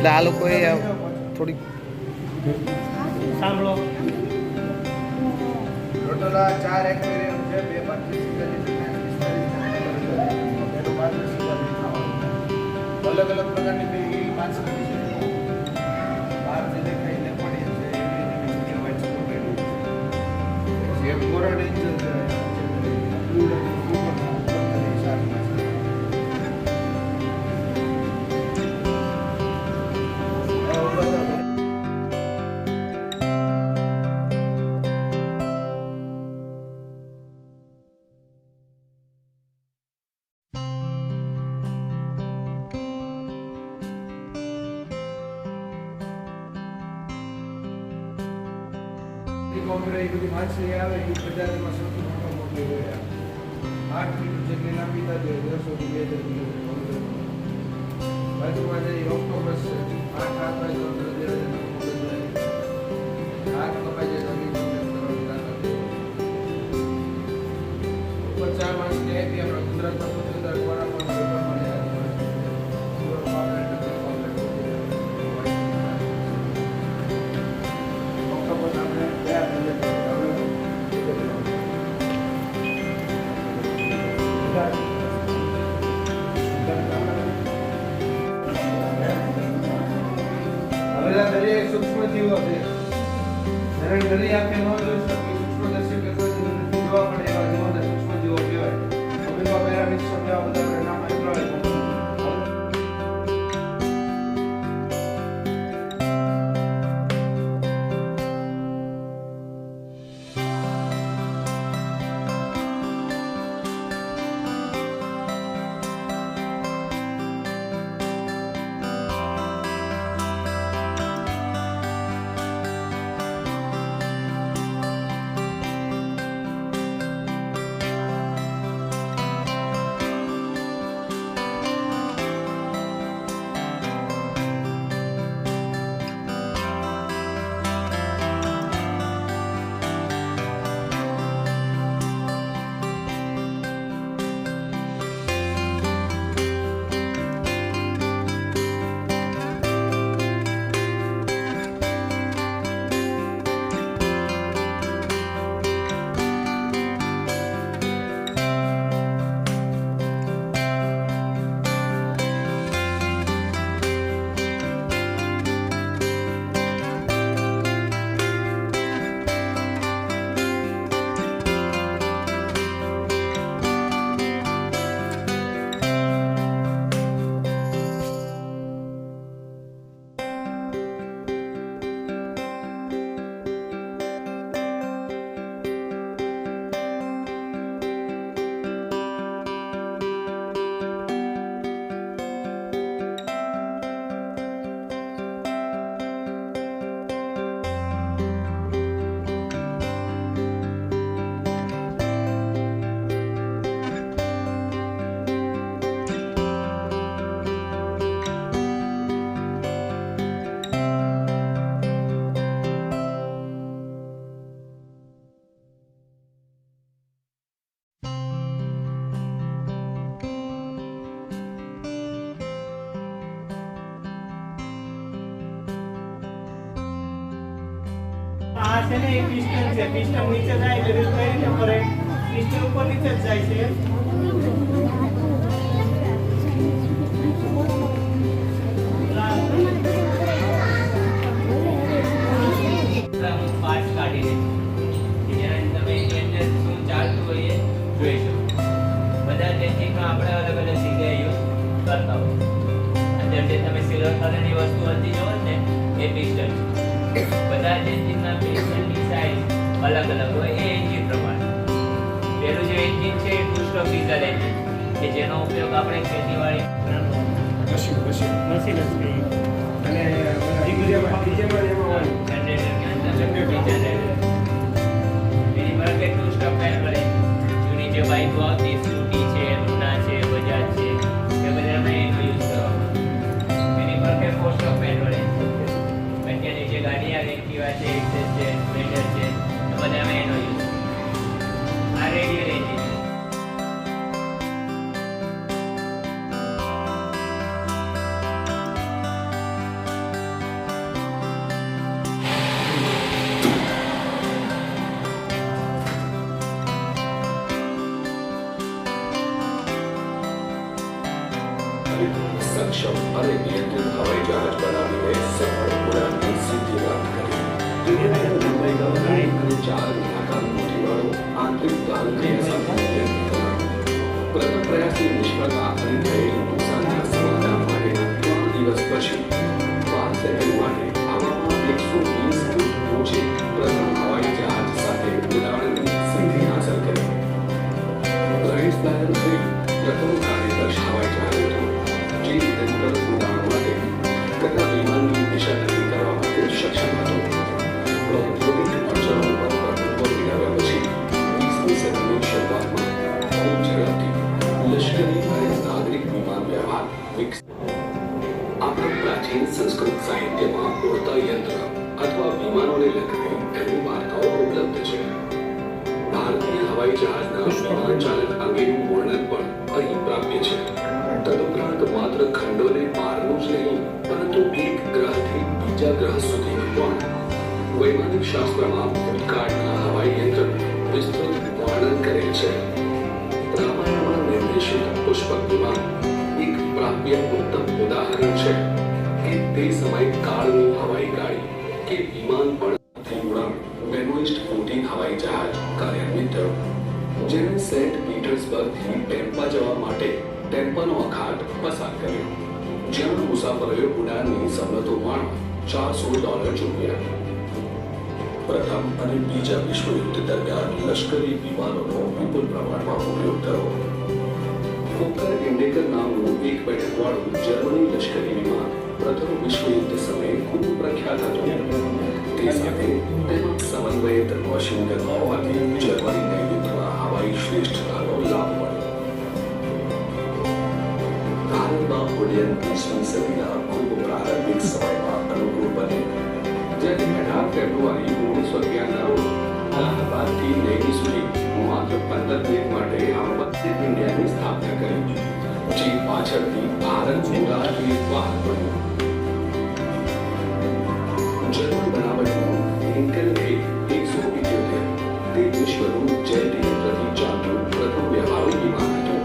એટલે આ લોકોએ થોડીક સાંભળો ટોટલ 4 એક્વેરિયમ છે, 2 પાર્ટીશનલ અલગ અલગ પ્રકારની પેલી માછલી છે. બહારથી દેખાઈને પડી છે એવી વ્હાઇટ સ્પોટેડ છે. એક કોરલ એન્જલ છે. કોમરે એ બધી માછલી આવે એ બજારમાં સૌથી મોટી હોય. 8 ફીટ જેટલી લાંબી થતી હોય, 100 થી 2000 કિલોમીટર. બાજુમાં જે ઓક્ટોપસ છે, 8 હાથ હોય તો 10,000 હાથ કપાઈ જાય તો ઉપર 4 માછલી આપી આપણે ગુજરાતમાં સૌથી વધારે ખોરાક પણ મળે. ઓક્ટોપસ આપણે દરિયા સૂક્ષ્મ જીવો છે. દરિયા આખે ન જોઈ શકે, સૂક્ષ્મદર્શી જોવા પડે એવા જીવોને સૂક્ષ્મ જીવો કહેવાય. અમીબા પેરામિડ જેવા બધા નામ આપેલા હોય. આ છે ને એક પિસ્ટન છે, પિસ્ટન નીચે જાય એટલે રીલ કઈ રીતે ફરે, પિસ્ટન ઉપર નીચે જ જાય છે. પાર્ટ કાઢીને જેનાથી તમે એની અંદર શું ચાલતું હોય એ જોઈ શકો. બધા ટેકનિકમાં આપણે અલગ અલગ જગ્યાએ યુઝ કરતા હોય. અંદર જે તમે સિલ્વર કલરની વસ્તુ હતી જોવો ને એ પિસ્ટન છે. બધા એન્જિનના પિસ્ટનની સાઇઝ અલગ અલગ હોય એ એન્જિન પ્રમાણે. પહેલું જે એન્જિન છે એ ટુ સ્ટ્રોક ડીઝલ એન્જિન કે જેનો ઉપયોગ આપણે ખેતીવાડી મશીન અને એની પર કે ટુ સ્ટ્રોક પેટ્રોલ જૂની જે બાઇકો આવતી સ્કૂટી છે, લુના છે, બજાજ છે એ બધામાં એનો યુઝ કરવામાં. એની પર કે ફોર સ્ટ્રોક પેટ્રોલ અત્યારની જે ગાડી આવે એક્ટિવા છે, એક્સેસ છે, સ્પ્લેન્ડર છે એ બધામાં એનો યુઝ. આ રેડિયલ એન્જિન સક્ષમ અને નિયંત્રિત હવાઈ જહાજ બનાવીને સફળ ઉડાનની સિદ્ધિ પ્રાપ્ત કરી. અને 4 લાખ મોટીવાળો આંતરિક દહનક્રિયા સાથે પ્રયત્ન કર્યો. પ્રથમ પ્રયાસની નિષ્ફળતા અને થયેલ નુકસાનના સમાધાન માટેના 3 દિવસ પછી 12 સેકન્ડ માટે હવામાં 120 ફૂટ ઊંચે પ્રથમ હવાઈ જહાજ સાથે ઉડાનની સિદ્ધિ હાંસલ કરી. રાઇસ પ્લાનર 3 પ્રથમ કાર્યદક્ષ હવાઈ જહાજ હતું, જે નિરંતર ઉડાન માટે તથા વિમાનની દિશા નક્કી કરવા માટે સક્ષમ હતું. પ્રાયોગિક અડચણો પર પ્રભુત્વ મેળવ્યા પછી 20મી સદીની શરૂઆતમાં ખૂબ ઝડપથી લશ્કરી અને નાગરિક વિમાન વ્યવહાર વિકસ્યો. આપણા પ્રાચીન સંસ્કૃત સાહિત્યમાં ઉડતા યંત્ર અથવા વિમાનોને લગતી ઘણી વાર્તાઓ ઉપલબ્ધ છે. ભારતીય હવાઈ જહાજના વિમાન ચાલક અંગેનું વર્ણન પણ અહીં પ્રાપ્ય છે. તદુપરાંત માત્ર ખંડોને પારનું જ નહીં, પરંતુ એક ગ્રહથી બીજા ગ્રહ સુધીનું પણ વૈમાનિક શાસ્ત્રમાં ભૂતકાળના હવાઈ યંત્રનું વિસ્તૃત વર્ણન કરેલ છે. રામાયણમાં નિર્દેશિત પુષ્પક વિમાન એક પ્રાપ્ય ઉત્તમ ઉદાહરણ છે કે તે સમય કાળની હવાઈ ગાડી કે વિમાન પણ ઉડાન બેનોઇસ્ટ 14 હવાઈ જહાજ કાર્યાન્વિત થયું, જેણે સેન્ટ પીટર્સબર્ગથી ટેમ્પા જવા માટે ટેમ્પાનો અખાત પસાર કર્યો, જ્યાં મુસાફરોએ ઉડાનની સવલતો માણવા $400 ચૂકવ્યા. પ્રથમ અને બીજા વિશ્વયુદ્ધ દરમિયાન લશ્કરી વિમાનોનો વિપુલ પ્રમાણમાં ઉપયોગ થયો. ફોકર ઇન્ડેકર નામનું એક બેઠકવાળું જર્મની લશ્કરી વિમાન પ્રથમ વિશ્વયુદ્ધ સમયે ખૂબ પ્રખ્યાત હતું. તે સાથે તેમાં સમન્વયિત મશીન ગન હોવાથી જર્મનીને યુદ્ધમાં હવાઈ શ્રેષ્ઠતાનો લાભ મળ્યો. ભારતમાં ઉડ્ડયન 20મી સદીના ખૂબ પ્રારંભિક સમયમાં અનુકૂળ બને, જ્યારે 18 ફેબ્રુઆરી 1911ના રોજ અલ્હાબાદથી નૈની સુધી માત્ર 15 મિનિટ માટે હંપત ઇન્ડિયાની સ્થાપના કરી, જે પાછળથી ભારત ઉડાનની વાહન બન્યું. જર્મન બનાવટનું હેન્કેલ A178 તે વિશ્વનું જેટ યંત્રથી ચાલતું પ્રથમ વ્યવહારુ વિમાન હતું,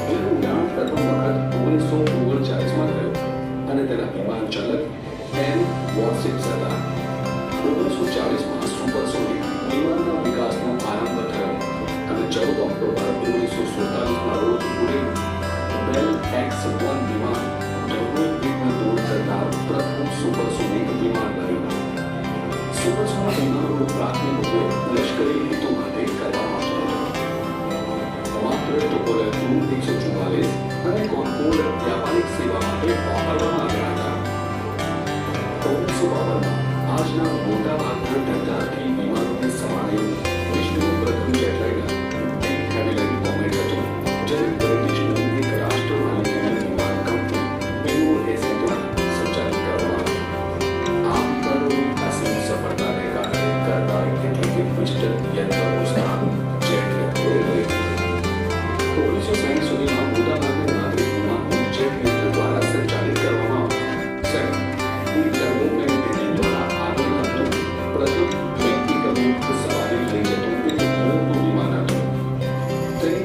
જેનું ઉડાન પ્રથમ વખત 1939માં થયું અને તેના વિમાન ચાલક એન વોર્સિટ્સ હતા. 1940માં સુપરસોનિક વિમાનના વિકાસનો આરંભ થયો અને 14 ઓક્ટોબર 1947ના રોજ ઉડેલું બેલ X-1 વિમાન ધ્રુવની પીઠને દૂર કરનાર પ્રથમ સુપરસોનિક વિમાન બન્યું. સુપરસોનિક વિમાનોનો પ્રાથમિક ઉપયોગ લશ્કરી હેતુ માટે કરવામાં આવતો હતો. માત્ર ટુપોલર Tu-144 અને કોન્કોર્ડ વ્યાપારિક સેવા માટે વાપરવામાં આવ્યા હતા. 1952માં આજના મોટાભાગના ટંકારથી વિમાનોને સમાયેલું વિશ્વનું પ્રથમ જેટલાઇનર ડી હેવિલેન્ડ કોમેટ હતું, જેને બ્રિટિશની એક રાષ્ટ્રમાલિકીની વિમાન કંપની BOS દ્વારા સંચાલિત કરવામાં આવ્યું. આ વિમાનોની અસીમ સફળતાને કારણે કરનારી કેટલીક પિસ્ટન યંત્રોનું સ્થાન જેટ યંત્રોએ લીધું. 1960 સુધીમાં મોટાભાગના નાગરિક વિમાનો જેટ યંત્ર દ્વારા સંચાલિત કરવામાં આવ્યા.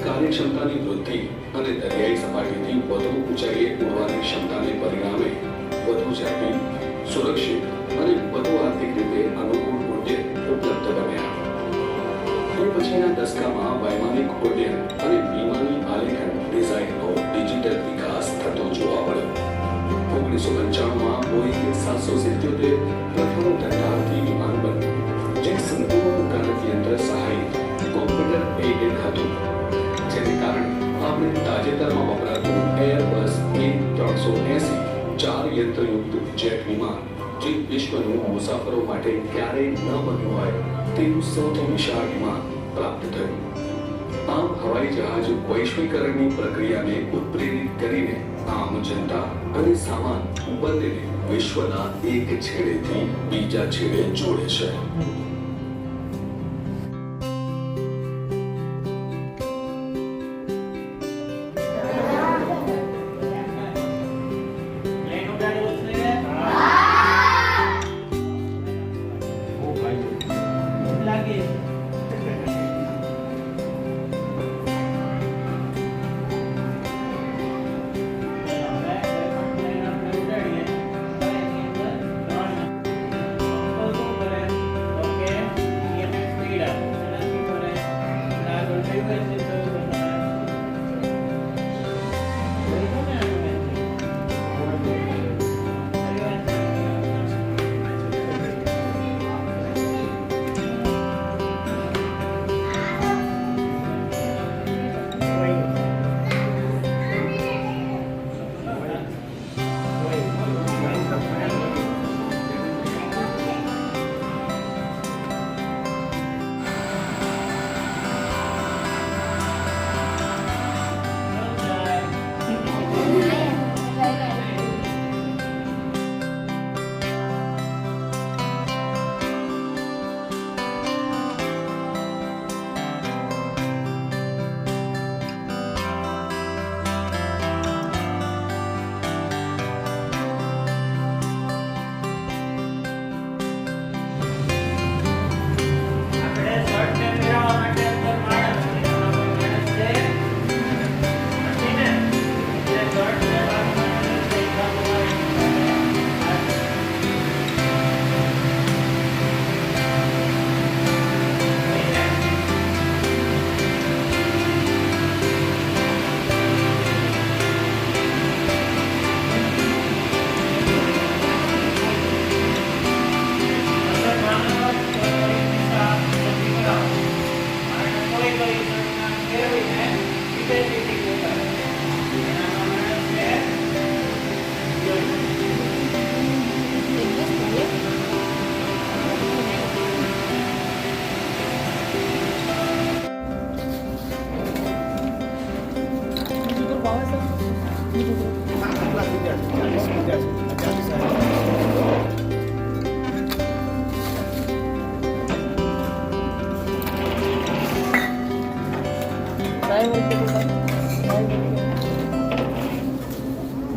કાર્યક્ષમતાની વૃદ્ધિ અને દરિયાઈ સપાટીથી વધુ ઊંચાઈએ ઉડવાની ક્ષમતાને પરિણામે વધુ ઝડપી, સુરક્ષિત અને વધુ આર્થિક રીતે અનુકૂળ ઉડ્ડયન ઉપલબ્ધ બન્યા. તે પછીના દશકામાં વૈમાનિક ઉડ્ડયન અને વિમાની આલેખન ડિઝાઇનનો ડિજિટલ વિકાસ થતો જોવા મળ્યો. 1995માં બોઈંગ 777 પ્રથમ ટંકારથી વિમાન બન્યું, જે સંપૂર્ણ ગણકયંત્ર સહાયિત કોમ્પ્યુટર એઇડેડ હતું, જેને કારણે આપણે તાજેતરમાં વપરાતું એરબસ A380 4 યંત્રયુક્ત જેટ વિમાન, જે વિશ્વનું મુસાફરો માટે ક્યારેય ન બન્યું હોય તેવું સૌથી વિશાળ વિમાન પ્રાપ્ત થયું. આમ હવાઈ જહાજ વૈશ્વિકરણની પ્રક્રિયાને ઉત્પ્રેરિત કરીને આમ જનતા અને સામાન બંનેને વિશ્વના એક છેડેથી બીજા છેડે જોડે છે.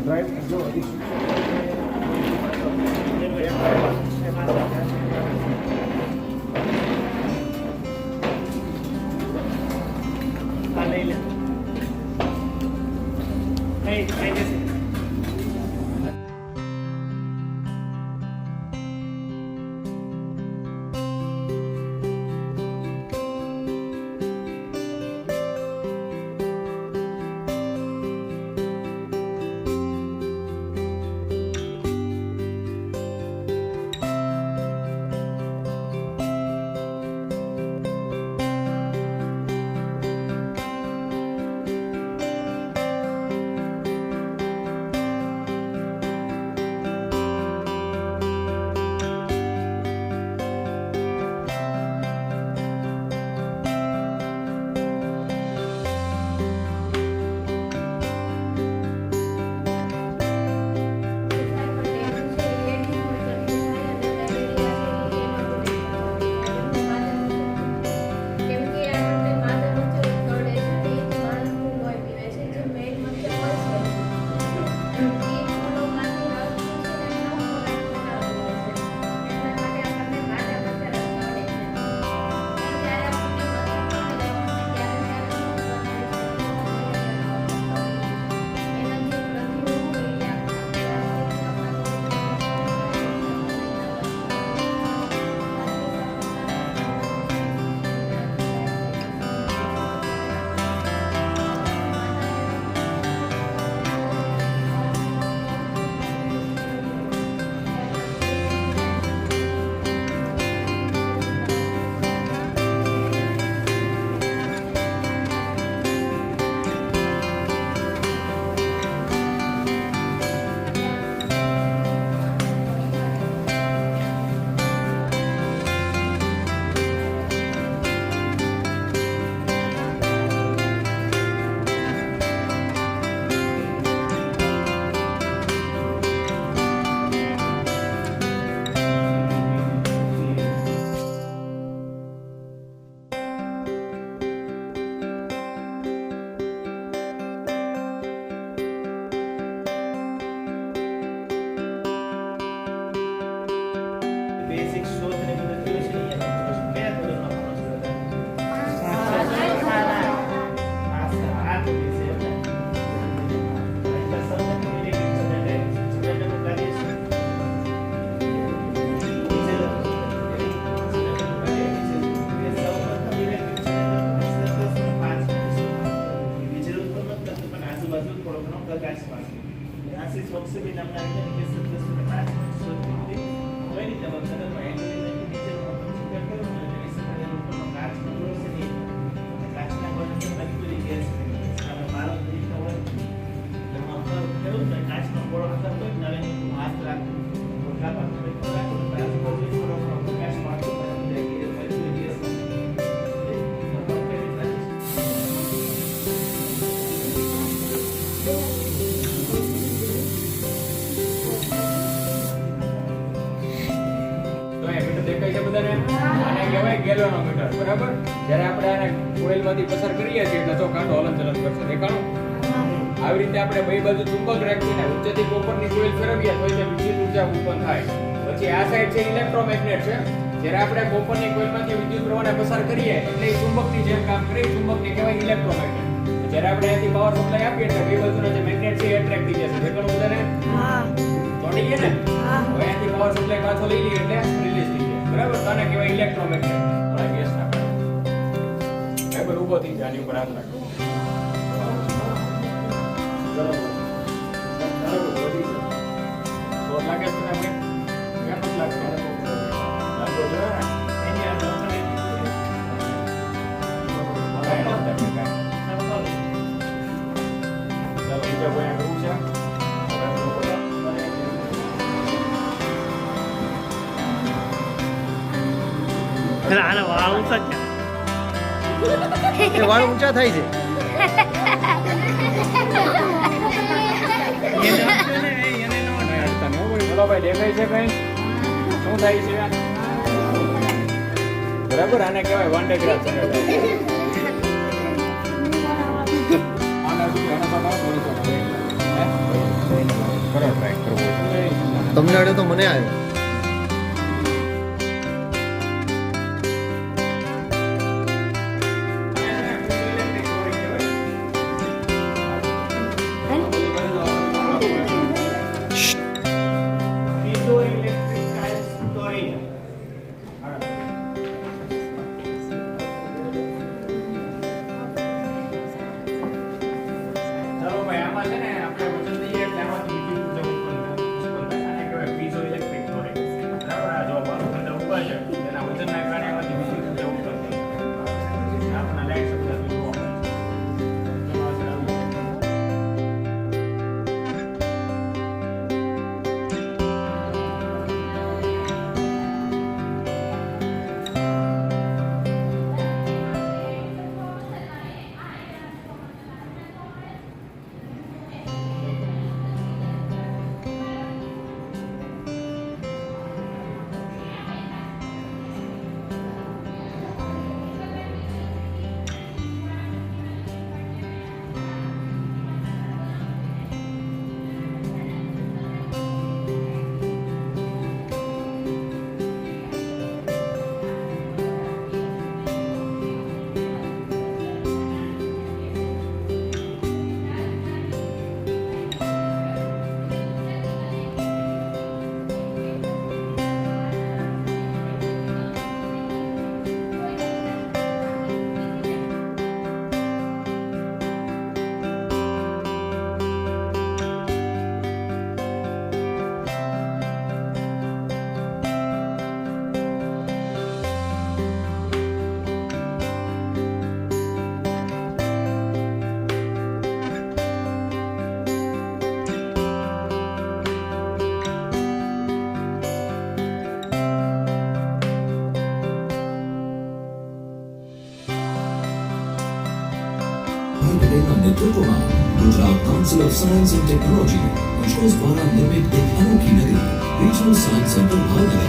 ડ્રાઈવ જો ગેલોનોમીટર બરાબર. જ્યારે આપણે આને કોઇલમાંથી પસાર કરીએ છીએ એટલે તો કાંટો હલનચલન કરશે. દેખાણું? આવી રીતે આપણે બે બાજુ ચુંબક રાખીને ઉચ્ચથી કોપરની કોઇલ ફેરવીએ તો તે વિદ્યુત ઊર્જા ઉત્પન્ન થાય. પછી આ સાઈડ છે ઇલેક્ટ્રોમેગ્નેટ છે. જ્યારે આપણે કોપરની કોઇલમાંથી વિદ્યુત પ્રવાહને પસાર કરીએ એટલે એ ચુંબકની જેમ કામ કરે. ચુંબકને કહેવાય ઇલેક્ટ્રોમેગ્નેટ. જ્યારે આપણે અહીંથી પાવર સપ્લાય આપીએ એટલે બે બાજુના જે મેગ્નેટ છે એ એટ્રેક્ટ થઈ જશે. દેખાણું બધાને? ચોંટી ગયા ને? હવે અહીંથી પાવર સપ્લાય પાછો લઈ લઈએ એટલે રિલીઝ થઈ જાય. બરાબર? તો આને કહેવાય ઇલેક્ટ્રોમેગ્નેટ. ગેસ નાખો. બરાબર, ઊભો થઈ જાય. આની ઉપર હાથ નાખો. લાગે છે આપણે કેમ લાગે લાગો જો એની આ ચાલો બીજા કોઈ કરવું છે આના વાળ ઊંચા છે વાળ ઊંચા થાય છે બોલો ભાઈ, દેખાય છે કઈ? શું થાય છે? બરાબર, આને કહેવાય વન ડે ગ્રાસ સેલેડ. આના સુધી આના પર થોડી કરો ટ્રાય કરવો છે. તમને અડે તો મને આવ્યો. ચાલો ભાઈ, આમાં છે ને આપણે વજન લઈએ એટલે આમાંથી બીજી ઊર્જા ઉત્પન્ન થાય. આને કહેવાય પીઝોઇલેક્ટ્રિક ટોરિંગ. બરાબર, આ જો બાળકોને ઉપર છે તેના વજનના કારણે આમાંથી બીજી ઊર્જા ઉત્પન્ન થાય. આપણા લાઈટ શબ્દ જોવા મળે છે. એમાં છે આવી. પટેલના નેતૃત્વમાં Gujarat council of science and technology Ashok દ્વારા નિર્મિત એક અનોખી નગરી રિજનલ સાયન્સ સેન્ટર ભાવનગર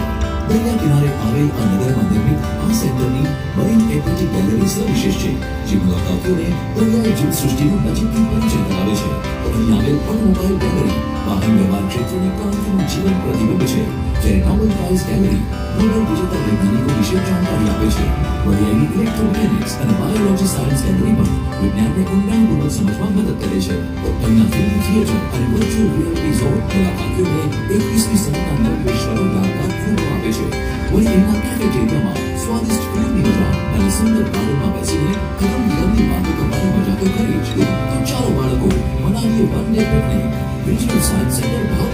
દરિયા કિનારે આવેલ આ નગરમાં નિર્મિત આ સેન્ટરની મરીન એક્વેટિક ગેલેરી સવિશેષ છે, જે મુલાકાતીઓને દરિયાઈ જીવસૃષ્ટિનો નજીકથી પરિચય કરાવે છે. અહીં આવેલ ઓટોમોબાઈલ ગેલેરી વાહન વ્યવહાર ક્ષેત્રની ક્રાંતિનું જીવન પ્રતિબિંબ છે, જ્યારે નોબેલ પ્રાઇઝ ગેલેરી નોબેલ વિજેતા વૈજ્ઞાનિકો વિશે જાણકારી આપે છે. વરિયાળીની ઇલેક્ટ્રોમિકેનિક્સ અને બાયોલોજી સાયન્સ ગેલેરી પણ વિજ્ઞાનને ઊંડાણપૂર્વક સમજવા મદદ કરે છે. અહીંના ફિલ્મ થિયેટર અને વર્ચ્યુઅલ રિયાલિટી ઝોન મુલાકાતીઓને 21મી સદીના નવ વિશ્વનો યાદગાર અનુભવ આપે છે. વળી અહીંના કેફેટેરિયામાં સ્વાદિષ્ટ ફૂડની મજા અને સુંદર ગાર્ડનમાં બેસીને ગરમ વાતો કરવાની મજા તો ખરી જ. તો ચાલો બાળકો, મનાવીએ one day picnic regional science centre Bhavnagar.